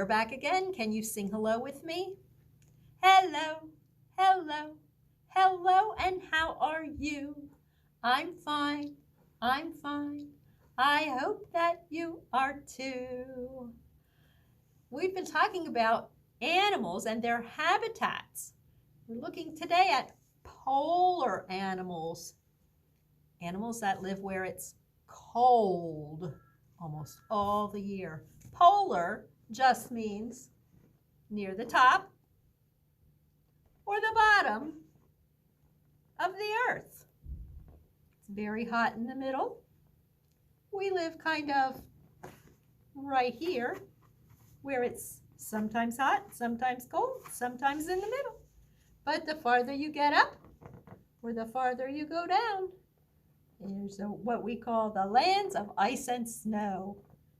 We're back again. Can you sing hello with me? Hello, hello, hello, and how are you? I'm fine, I'm fine. I hope that you are too. We've been talking about animals and their habitats. We're looking today at polar animals, animals that live where it's cold almost all the year. Polar just means near the top or the bottom of the earth. It's very hot in the middle. We live kind of right here where it's sometimes hot, sometimes cold, sometimes in the middle. But the farther you get up or the farther you go down, there's what we call the lands of ice and snow.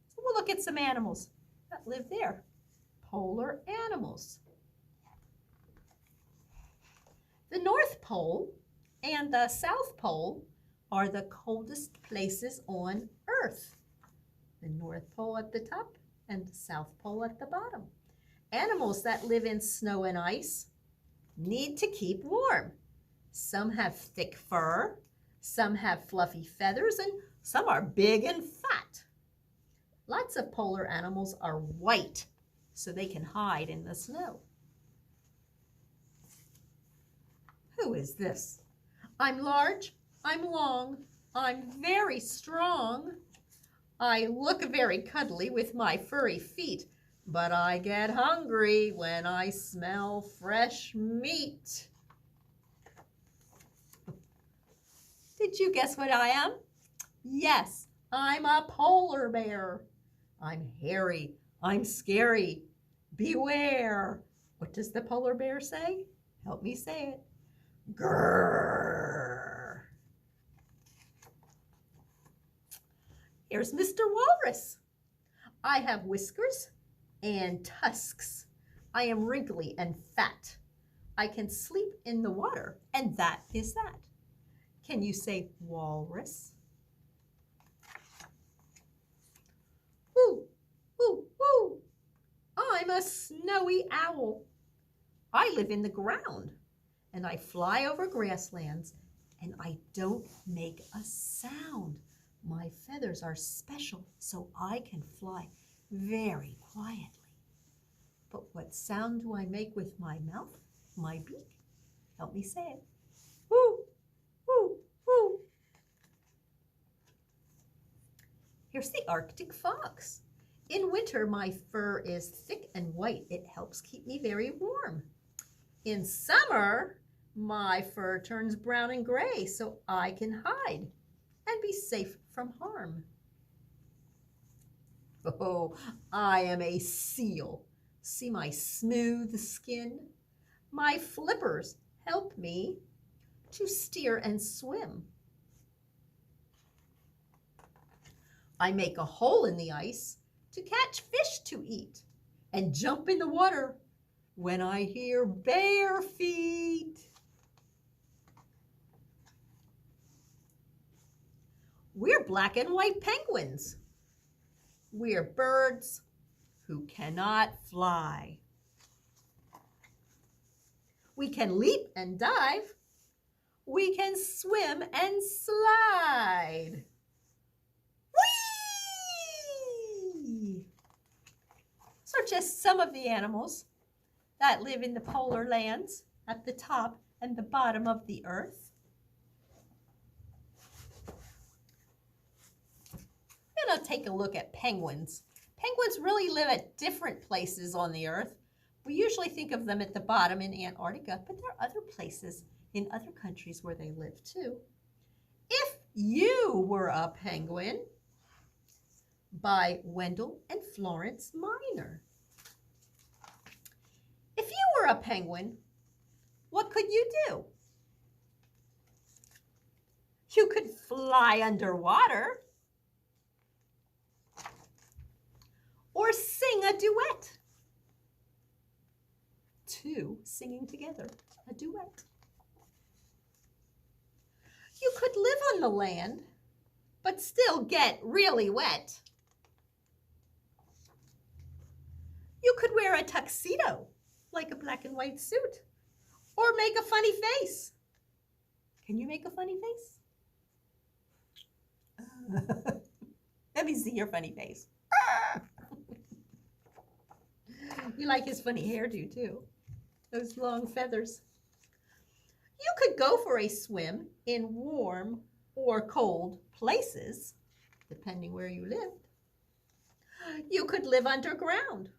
So we'll look at some animals that live there. Polar animals. The North Pole and the South Pole are the coldest places on Earth. The North Pole at the top and the South Pole at the bottom. Animals that live in snow and ice need to keep warm. Some have thick fur, some have fluffy feathers, and some are big and fat. Lots of polar animals are white, so they can hide in the snow. Who is this? I'm large, I'm long, I'm very strong. I look very cuddly with my furry feet, but I get hungry when I smell fresh meat. Did you guess what I am? Yes, I'm a polar bear. I'm hairy, I'm scary. Beware. What does the polar bear say? Help me say it. Grrr. Here's Mr. Walrus. I have whiskers and tusks. I am wrinkly and fat. I can sleep in the water, and that is that. Can you say walrus? Woo, woo, woo. I'm a snowy owl. I live in the ground, and I fly over grasslands, and I don't make a sound. My feathers are special, so I can fly very quietly. But what sound do I make with my mouth, my beak? Help me say it. Woo, woo, woo. Here's the Arctic fox. In winter, my fur is thick and white. It helps keep me very warm. In summer, my fur turns brown and gray, so I can hide and be safe from harm. Oh, I am a seal. See my smooth skin? My flippers help me to steer and swim. I make a hole in the ice to catch fish to eat and jump in the water when I hear bare feet. We're black and white penguins. We're birds who cannot fly. We can leap and dive. We can swim and slide. Whee! So just some of the animals that live in the polar lands at the top and the bottom of the earth. We're going to take a look at penguins. Penguins really live at different places on the earth. We usually think of them at the bottom in Antarctica, but there are other places in other countries where they live too. If You Were a Penguin by Wendell and Florence Minor. If you were a penguin, what could you do? You could fly underwater or sing a duet. Two singing together, a duet. You could live on the land, but still get really wet. You could wear a tuxedo, like a black and white suit, or make a funny face. Can you make a funny face? Let me see your funny face. You like his funny hairdo too. Those long feathers. You could go for a swim in warm or cold places, depending where you lived. You could live underground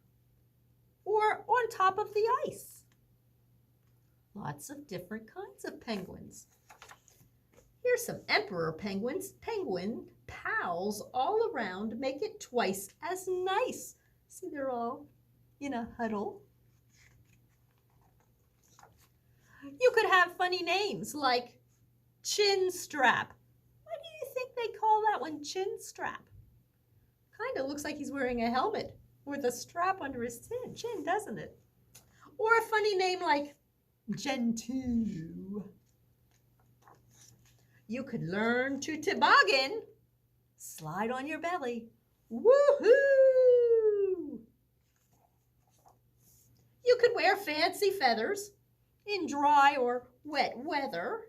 or on top of the ice. Lots of different kinds of penguins. Here's some emperor penguins. Penguin pals all around make it twice as nice. See, they're all in a huddle. You could have funny names like Chin Strap. Why do you think they call that one Chin Strap? Kind of looks like he's wearing a helmet with a strap under his chin, doesn't it? Or a funny name like Gentoo. You could learn to toboggan, slide on your belly. Woohoo! You could wear fancy feathers in dry or wet weather.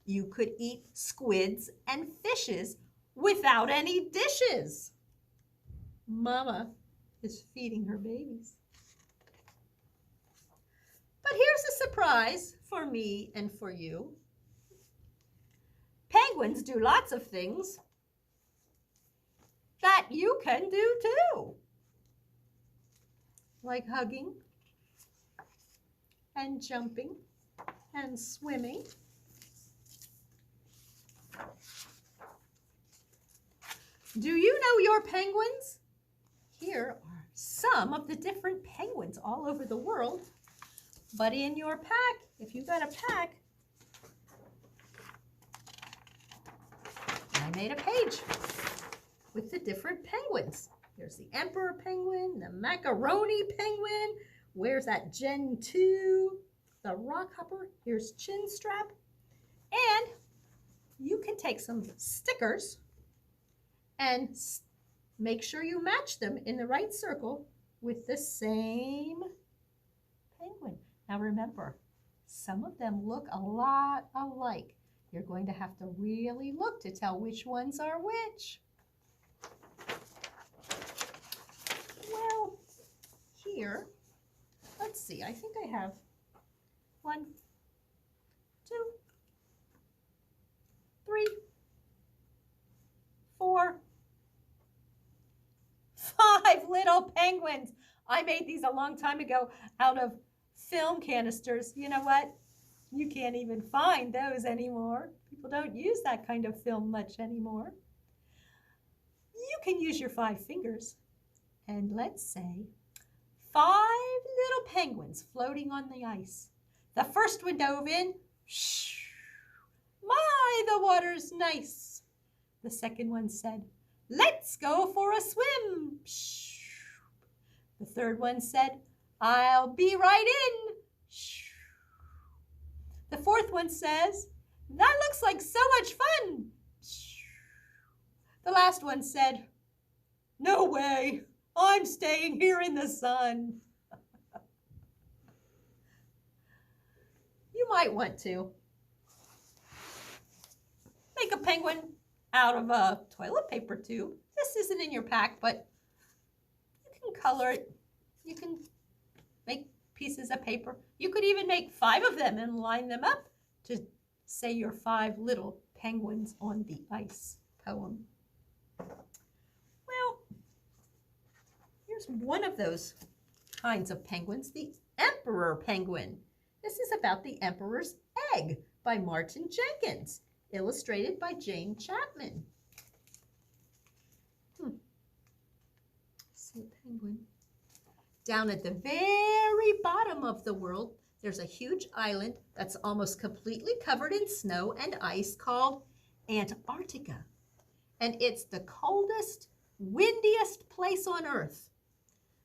You could eat squids and fishes without any dishes. Mama is feeding her babies. But here's a surprise for me and for you. Penguins do lots of things that you can do too. Like hugging and jumping and swimming. Do you know your penguins? Here are some of the different penguins all over the world. But in your pack, if you got a pack, I made a page with the different penguins. There's the emperor penguin, the macaroni penguin. Where's that Gentoo? The rockhopper. Here's Chinstrap. And you can take some stickers and make sure you match them in the right circle with the same penguin. Now remember, some of them look a lot alike. You're going to have to really look to tell which ones are which. Well, here, let's see, I think I have 1, 2, 3, 4, 5 little penguins. I made these a long time ago out of film canisters. You know what? You can't even find those anymore. People don't use that kind of film much anymore. You can use your 5 fingers. And let's say 5 little penguins floating on the ice. The first one dove in. Shh, my, the water's nice. The second one said, let's go for a swim. Shh. The third one said, I'll be right in. Shh. The fourth one says, that looks like so much fun. Shh. The last one said, no way, I'm staying here in the sun. You might want to make a penguin out of a toilet paper tube. This isn't in your pack, but you can color it. You can make pieces of paper. You could even make 5 of them and line them up to say your 5 little penguins on the ice poem. Well, here's one of those kinds of penguins, the emperor penguin. This is about the emperor's egg by Martin Jenkins, illustrated by Jane Chapman. See a penguin. Down at the very bottom of the world, there's a huge island that's almost completely covered in snow and ice called Antarctica. And it's the coldest, windiest place on Earth.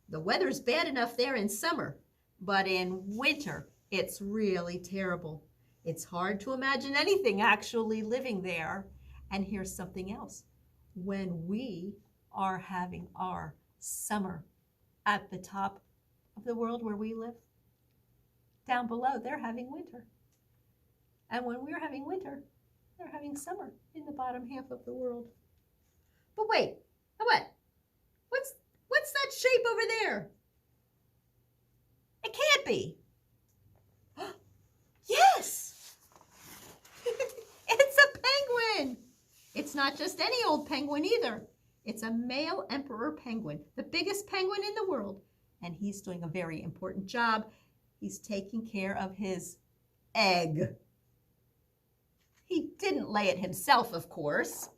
The weather's bad enough there in summer, but in winter, it's really terrible. It's hard to imagine anything actually living there. And here's something else. When we are having our summer at the top of the world where we live. Down below, they're having winter. And when we're having winter, they're having summer in the bottom half of the world. But wait, what? What's that shape over there? It can't be. Yes! It's a penguin! It's not just any old penguin either. It's a male emperor penguin, the biggest penguin in the world. And he's doing a very important job. He's taking care of his egg. He didn't lay it himself, of course.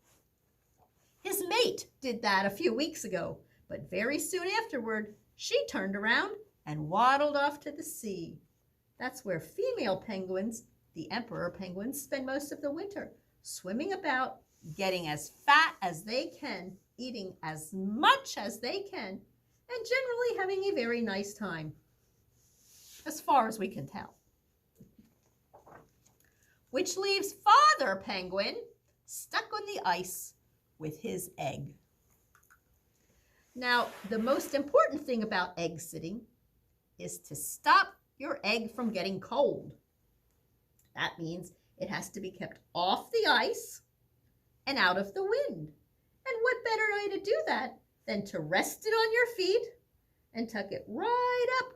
His mate did that a few weeks ago, but very soon afterward, she turned around and waddled off to the sea. That's where female penguins, the emperor penguins, spend most of the winter, swimming about, getting as fat as they can, eating as much as they can, and generally having a very nice time, as far as we can tell. Which leaves Father Penguin stuck on the ice with his egg. Now, the most important thing about egg sitting is to stop your egg from getting cold. That means it has to be kept off the ice and out of the wind. And what better way to do that than to rest it on your feet and tuck it right up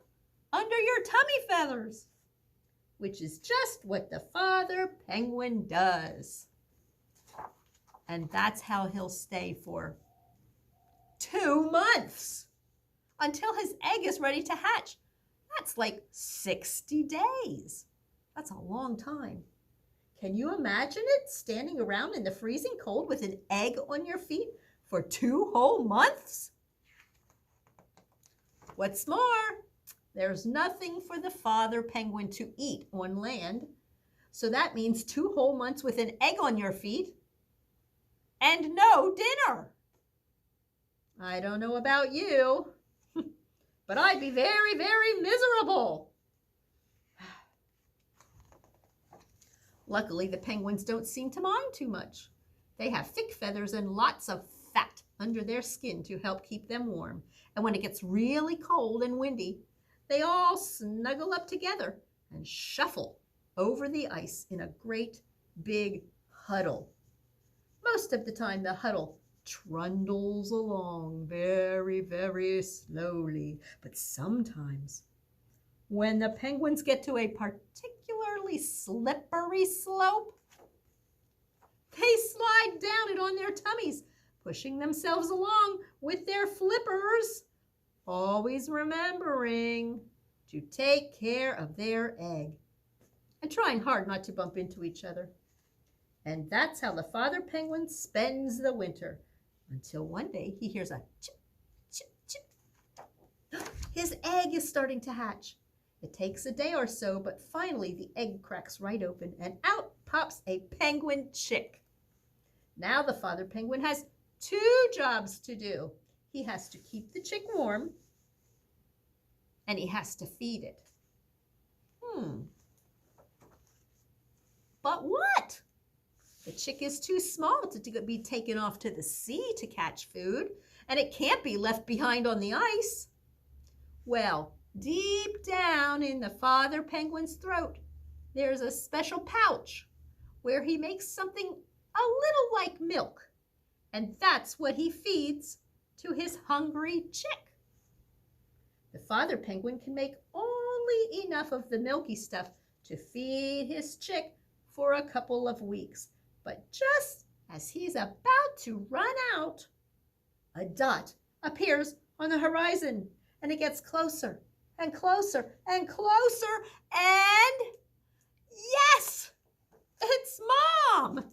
under your tummy feathers, which is just what the Father Penguin does. And that's how he'll stay for 2 months until his egg is ready to hatch. That's like 60 days. That's a long time. Can you imagine it, standing around in the freezing cold with an egg on your feet for 2 whole months? What's more, there's nothing for the Father Penguin to eat on land. So that means 2 whole months with an egg on your feet and no dinner. I don't know about you, but I'd be very, very miserable. Luckily, the penguins don't seem to mind too much. They have thick feathers and lots of fat under their skin to help keep them warm. And when it gets really cold and windy, they all snuggle up together and shuffle over the ice in a great big huddle. Most of the time, the huddle trundles along very, very slowly. But sometimes, when the penguins get to a particularly slippery slope, they slide down it on their tummies, pushing themselves along with their flippers, always remembering to take care of their egg and trying hard not to bump into each other. And that's how the Father Penguin spends the winter, until one day he hears a chip, chip, chip. His egg is starting to hatch. It takes a day or so, but finally the egg cracks right open and out pops a penguin chick. Now the Father Penguin has 2 jobs to do. He has to keep the chick warm and he has to feed it. But what? The chick is too small to be taken off to the sea to catch food, and it can't be left behind on the ice. Well, deep down in the Father Penguin's throat, there's a special pouch where he makes something a little like milk, and that's what he feeds to his hungry chick. The Father Penguin can make only enough of the milky stuff to feed his chick for a couple of weeks. But just as he's about to run out, a dot appears on the horizon, and it gets closer and closer and closer, and yes, it's Mom!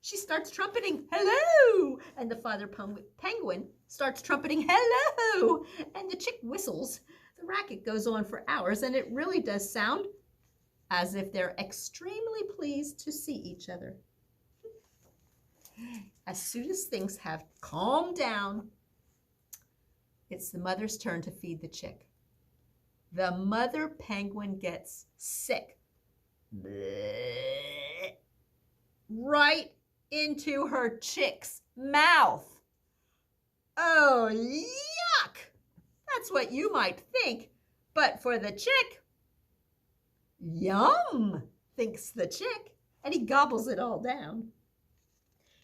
She starts trumpeting, hello, and the Father Penguin starts trumpeting, hello, and the chick whistles. The racket goes on for hours, and it really does sound as if they're extremely pleased to see each other. As soon as things have calmed down, it's the mother's turn to feed the chick. The mother penguin gets sick. Right into her chick's mouth. Oh, That's what you might think. But for the chick, yum, thinks the chick, and he gobbles it all down.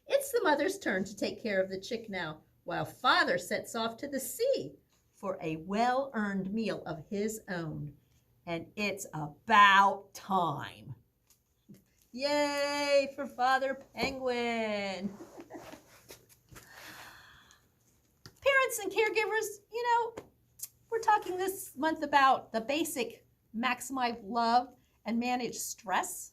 It's the mother's turn to take care of the chick now, while father sets off to the sea for a well-earned meal of his own. And it's about time. Yay for Father Penguin. Parents and caregivers, we're talking this month about the basic maximize love and manage stress.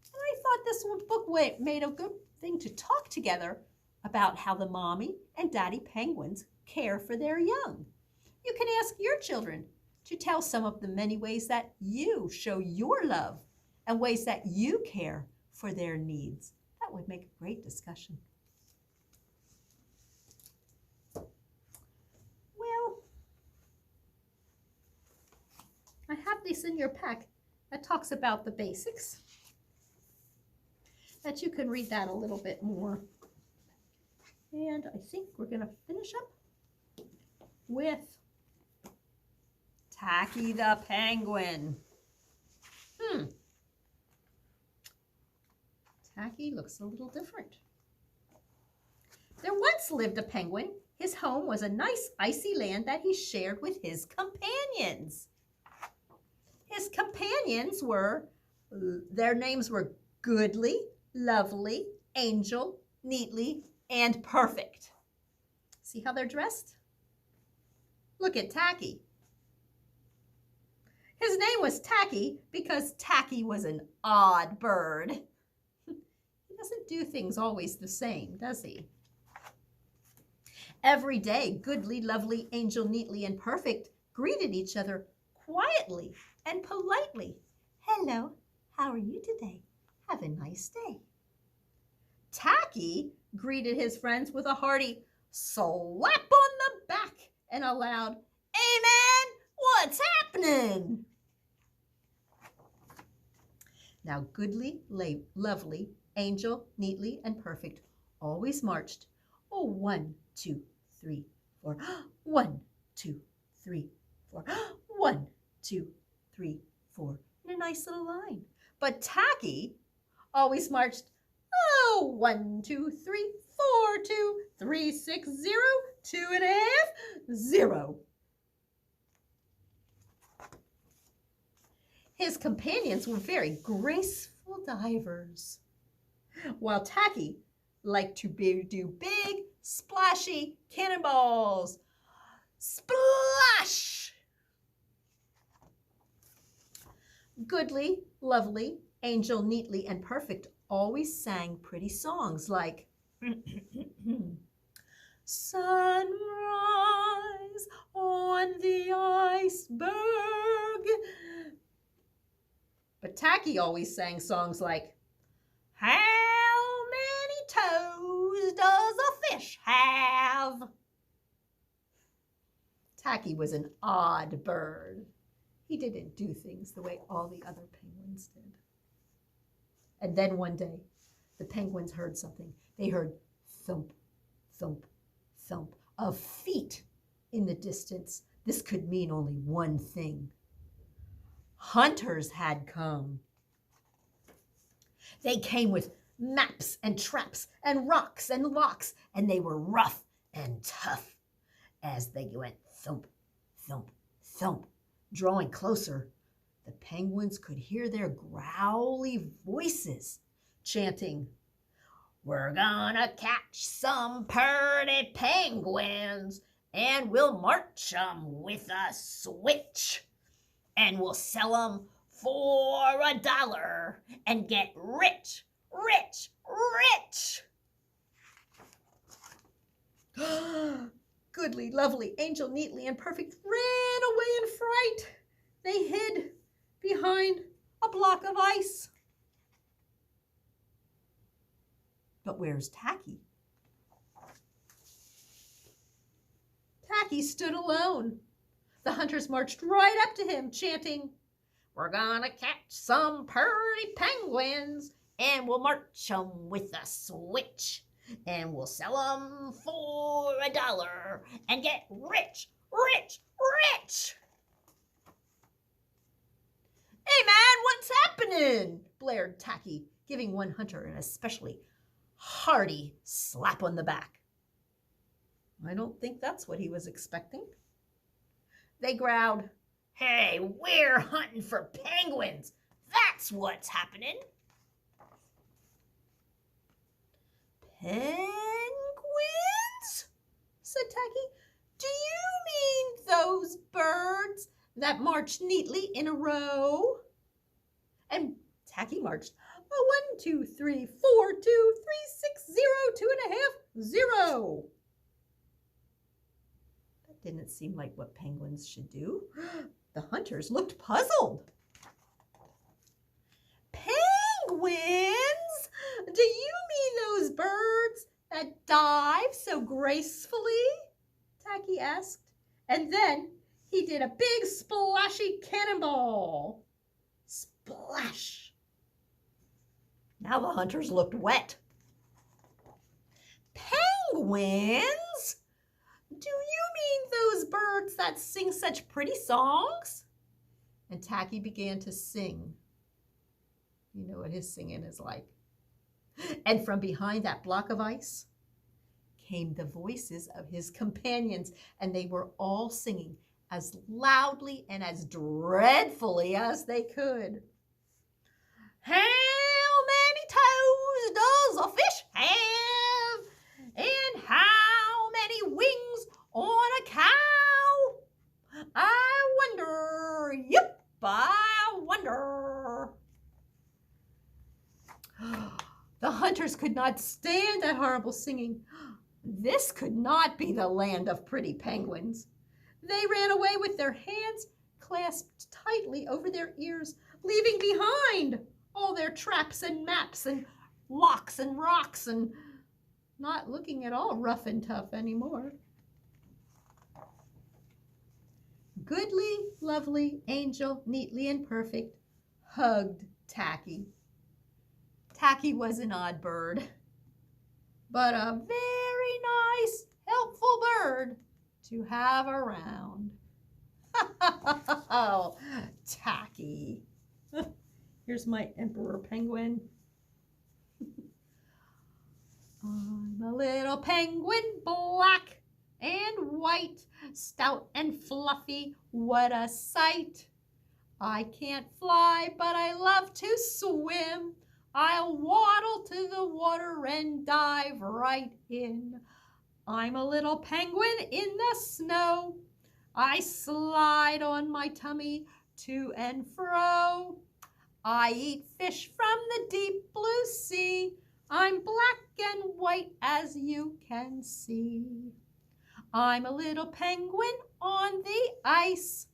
And I thought this book made a good thing to talk together about how the mommy and daddy penguins care for their young. You can ask your children to tell some of the many ways that you show your love and ways that you care for their needs. That would make a great discussion. Well, I have this in your pack that talks about the basics, that you can read that a little bit more. And I think we're going to finish up with Tacky the Penguin. Tacky looks a little different. There once lived a penguin. His home was a nice icy land that he shared with his companions. His companions their names were Goodly, Lovely, Angel, Neatly, and Perfect. See how they're dressed? Look at Tacky. His name was Tacky because Tacky was an odd bird. He doesn't do things always the same, does he? Every day, Goodly, Lovely, Angel, Neatly, and Perfect greeted each other quietly and politely. Hello, how are you today? Have a nice day. Tacky greeted his friends with a hearty slap on the back and a loud, "Hey man, what's happening?" Now Goodly, Lovely, Angel, Neatly, and Perfect always marched. 1, 2, 3, 4. 1, 2, 3, 4. 1, 2, 3, 4. In a nice little line. But Tacky always marched 1, 2, 3, 4, 2, 3, 6, 0, 2.5, 0. His companions were very graceful divers, while Tacky liked to do big, splashy cannonballs. Splash! Goodly, Lovely, Angel, Neatly, and Perfect always sang pretty songs like Sunrise on the iceberg. But Tacky always sang songs like, how many toes does a fish have? Tacky was an odd bird. He didn't do things the way all the other penguins did. And then one day, the penguins heard something. They heard thump, thump, thump of feet in the distance. This could mean only one thing. Hunters had come. They came with maps and traps and rocks and locks, and they were rough and tough. As they went thump, thump, thump, drawing closer, the penguins could hear their growly voices chanting, we're gonna catch some pretty penguins, and we'll march 'em with a switch, and we'll sell them for $1 and get rich, rich, rich. Goodly, Lovely, Angel, Neatly, and Perfect ran away in fright. They hid behind a block of ice. But where's Tacky? Tacky stood alone. The hunters marched right up to him, chanting, we're gonna catch some pretty penguins, and we'll march 'em with a switch, and we'll sell 'em for $1 and get rich, Rich, rich! Hey man, what's happening? Blared Tacky, giving one hunter an especially hearty slap on the back. I don't think that's what he was expecting. They growled, "Hey, we're hunting for penguins. That's what's happening." Penguins? Said Tacky. Do you mean those birds that march neatly in a row? And Tacky marched 1, 2, 3, 4, 2, 3, 6, 0, 2.5, 0. That didn't seem like what penguins should do. The hunters looked puzzled. Penguins? Do you mean those birds that dive so gracefully? Tacky asked. And then he did a big splashy cannonball. Splash! Now the hunters looked wet. Penguins? Do you mean those birds that sing such pretty songs? And Tacky began to sing. You know what his singing is like. And from behind that block of ice came the voices of his companions, and they were all singing as loudly and as dreadfully as they could. How many toes does a fish have? And how many wings on a cow? I wonder, yep, I wonder. The hunters could not stand that horrible singing. This could not be the land of pretty penguins. They ran away with their hands clasped tightly over their ears, leaving behind all their traps and maps and locks and rocks, and not looking at all rough and tough anymore. Goodly, lovely, Angel, neatly and perfect, hugged Tacky. Tacky was an odd bird, but a very nice, helpful bird to have around. Oh, Tacky. Here's my emperor penguin. I'm a little penguin, black and white, stout and fluffy, what a sight. I can't fly, but I love to swim. I'll waddle to the water and dive right in. I'm a little penguin in the snow. I slide on my tummy to and fro. I eat fish from the deep blue sea. I'm black and white as you can see. I'm a little penguin on the ice.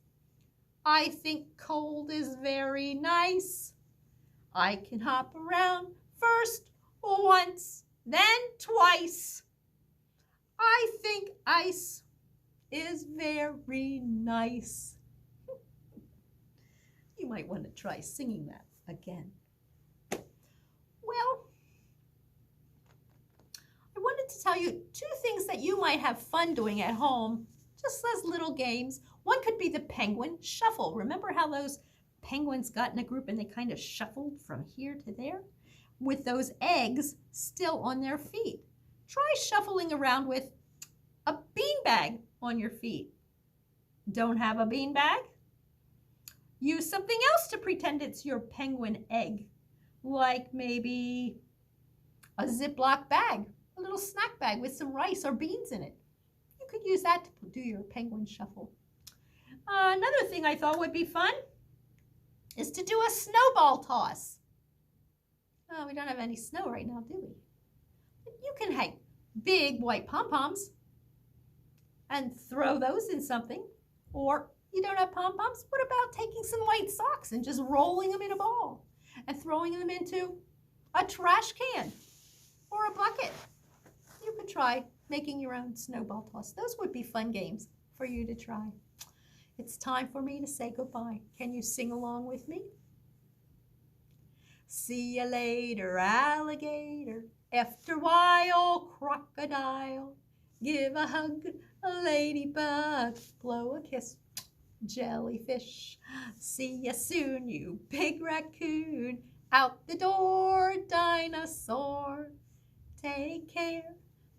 I think cold is very nice. I can hop around first once, then twice. I think ice is very nice. You might want to try singing that again. Well, I wanted to tell you 2 things that you might have fun doing at home, just as little games. One could be the penguin shuffle. Remember how those penguins got in a group and they kind of shuffled from here to there with those eggs still on their feet? Try shuffling around with a beanbag on your feet. Don't have a beanbag? Use something else to pretend it's your penguin egg, like maybe a Ziploc bag, a little snack bag with some rice or beans in it. You could use that to do your penguin shuffle. Another thing I thought would be fun is to do a snowball toss. Oh, we don't have any snow right now, do we? But you can have big white pom-poms and throw those in something. Or you don't have pom-poms? What about taking some white socks and just rolling them in a ball and throwing them into a trash can or a bucket? You could try making your own snowball toss. Those would be fun games for you to try. It's time for me to say goodbye. Can you sing along with me? See you later, alligator. After a while, crocodile. Give a hug Ladybug, blow a kiss. Jellyfish, see ya soon, you big raccoon. Out the door, dinosaur. Take care,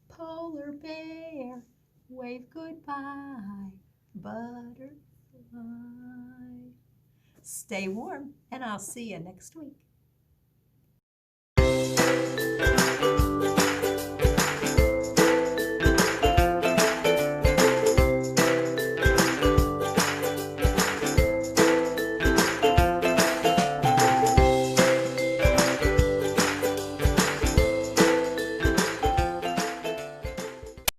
polar bear. Wave goodbye, butterfly. Stay warm, and I'll see you next week.